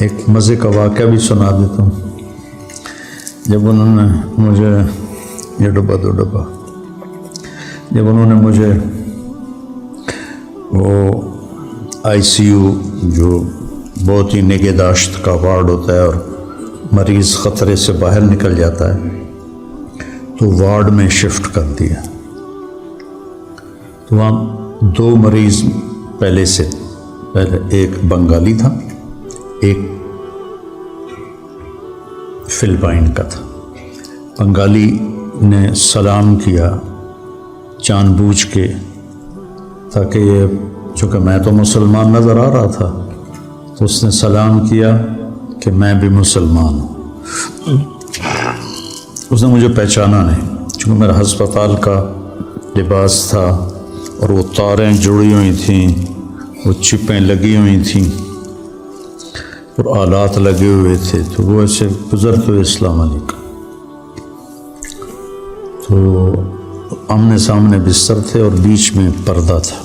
ایک مزے کا واقعہ بھی سنا دیتا ہوں. جب انہوں نے مجھے یہ ڈبہ دو ڈبہ جب انہوں نے مجھے وہ آئی سی یو جو بہت ہی نگہداشت کا وارڈ ہوتا ہے اور مریض خطرے سے باہر نکل جاتا ہے تو وارڈ میں شفٹ کر دیا. تو وہاں 2 مریض پہلے ایک بنگالی تھا ایک فلپائن کا تھا. بنگالی نے سلام کیا جان بوجھ کے تاکہ یہ چونکہ میں تو مسلمان نظر آ رہا تھا تو اس نے سلام کیا کہ میں بھی مسلمان ہوں. اس نے مجھے پہچانا نہیں چونکہ میرا ہسپتال کا لباس تھا اور وہ تاریں جڑی ہوئی تھیں وہ چپیں لگی ہوئی تھیں اور آلات لگے ہوئے تھے تو وہ ایسے گزرتے ہوئے السلام علیکم. تو آمنے سامنے بستر تھے اور بیچ میں پردہ تھا.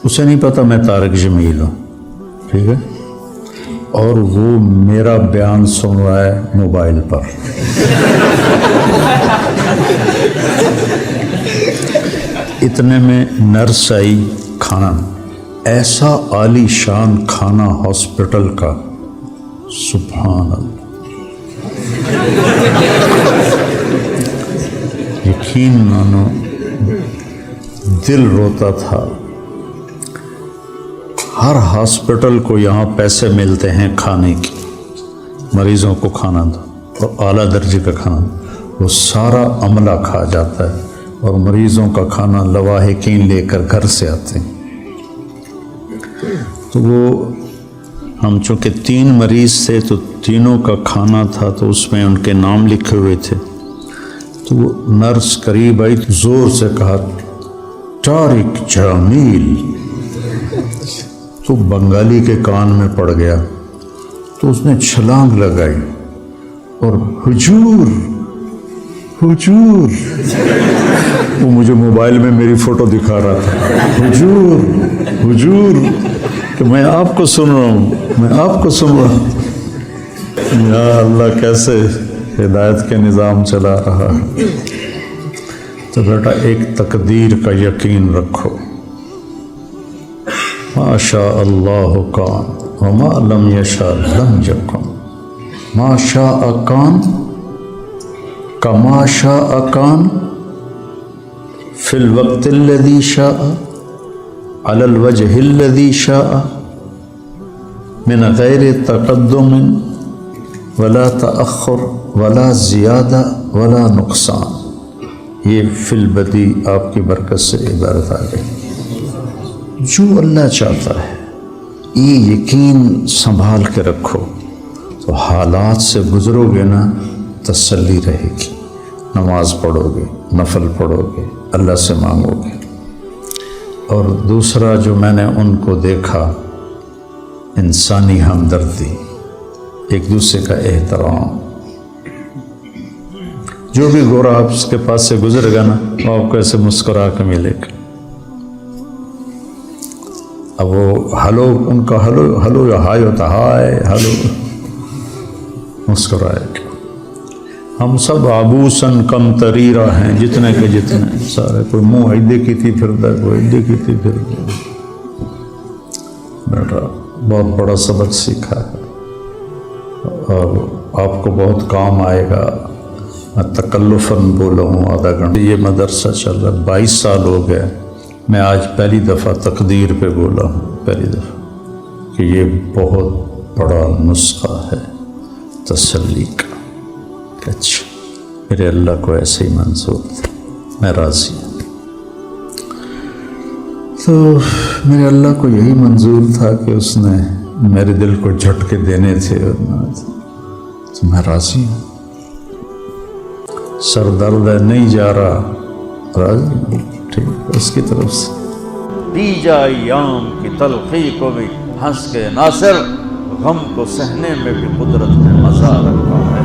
اسے نہیں پتا میں طارق جمیل ہوں, ٹھیک ہے, اور وہ میرا بیان سن رہا ہے موبائل پر. اتنے میں نرس آئی. کھانا ایسا عالی شان کھانا ہاسپٹل کا, سبحان اللہ, یقین مانو دل روتا تھا. ہر ہاسپٹل کو یہاں پیسے ملتے ہیں کھانے کے, مریضوں کو کھانا دو اور اعلیٰ درجے کا کھانا دو, وہ سارا عملہ کھا جاتا ہے اور مریضوں کا کھانا لواحقین لے کر گھر سے آتے ہیں. تو وہ ہم چونکہ 3 مریض تھے تو تینوں کا کھانا تھا تو اس میں ان کے نام لکھے ہوئے تھے. تو وہ نرس قریب آئی تو زور سے کہا طارق جمیل. تو بنگالی کے کان میں پڑ گیا تو اس نے چھلانگ لگائی اور حضور حضور, وہ مجھے موبائل میں میری فوٹو دکھا رہا تھا, حضور حضور, کہ میں آپ کو سن رہا ہوں, میں آپ کو سن رہا ہوں. یا اللہ کیسے ہدایت کے نظام چلا رہا ہے. تو بیٹا ایک تقدیر کا یقین رکھو, ما شاء اللہ کان وما لم یشاء لم یکن, ما شاء کان کما شاء کان فی الوقت الذی شاء علی الوجہ الذی شاء من غیر تقدم ولا تأخر ولا زیادہ ولا نقصان. یہ فی البدی آپ کی برکت سے عبارت آ گئی. جو اللہ چاہتا ہے یہ یقین سنبھال کے رکھو تو حالات سے گزرو گے نا تسلی رہے گی. نماز پڑھو گے, نفل پڑھو گے, اللہ سے مانگو گے. اور دوسرا جو میں نے ان کو دیکھا, انسانی ہمدردی, ایک دوسرے کا احترام. جو بھی گورا آپ کے پاس سے گزر گا نا وہ آپ کو ایسے مسکرا کے ملے گا. اب وہ ہلو, ان کا ہلو یا ہائی ہوتا, ہائے ہلو, مسکرائے گا. ہم سب عبوسن کم تریرہ ہیں, جتنے کے جتنے سارے, کوئی منہ ایدے کی تھی پھرتا ہے, کوئی ایدے کی تھی پھرتا ہے. بیٹا بہت بڑا سبق سیکھا ہے اور آپ کو بہت کام آئے گا. میں تکلفاً بولا ہوں آدھا گھنٹہ, یہ مدرسہ چل رہا ہے 22 سال ہو گئے. میں آج پہلی دفعہ تقدیر پہ بولا ہوں, پہلی دفعہ, کہ یہ بہت بڑا نسخہ ہے تسلی کا. اچھا میرے اللہ کو ایسے ہی منظور تھا, میں راضی ہوں. تو میرے اللہ کو یہی منظور تھا کہ اس نے میرے دل کو جھٹکے دینے تھے, تو میں راضی ہوں. سر درد ہے نہیں جا رہا, راضی ہوں, ٹھیک اس کی طرف سے. دی جائے ایام کی تلخی کو بھی ہنس کے ناصر, غم کو سہنے میں بھی قدرت نے مزہ رکھا ہے.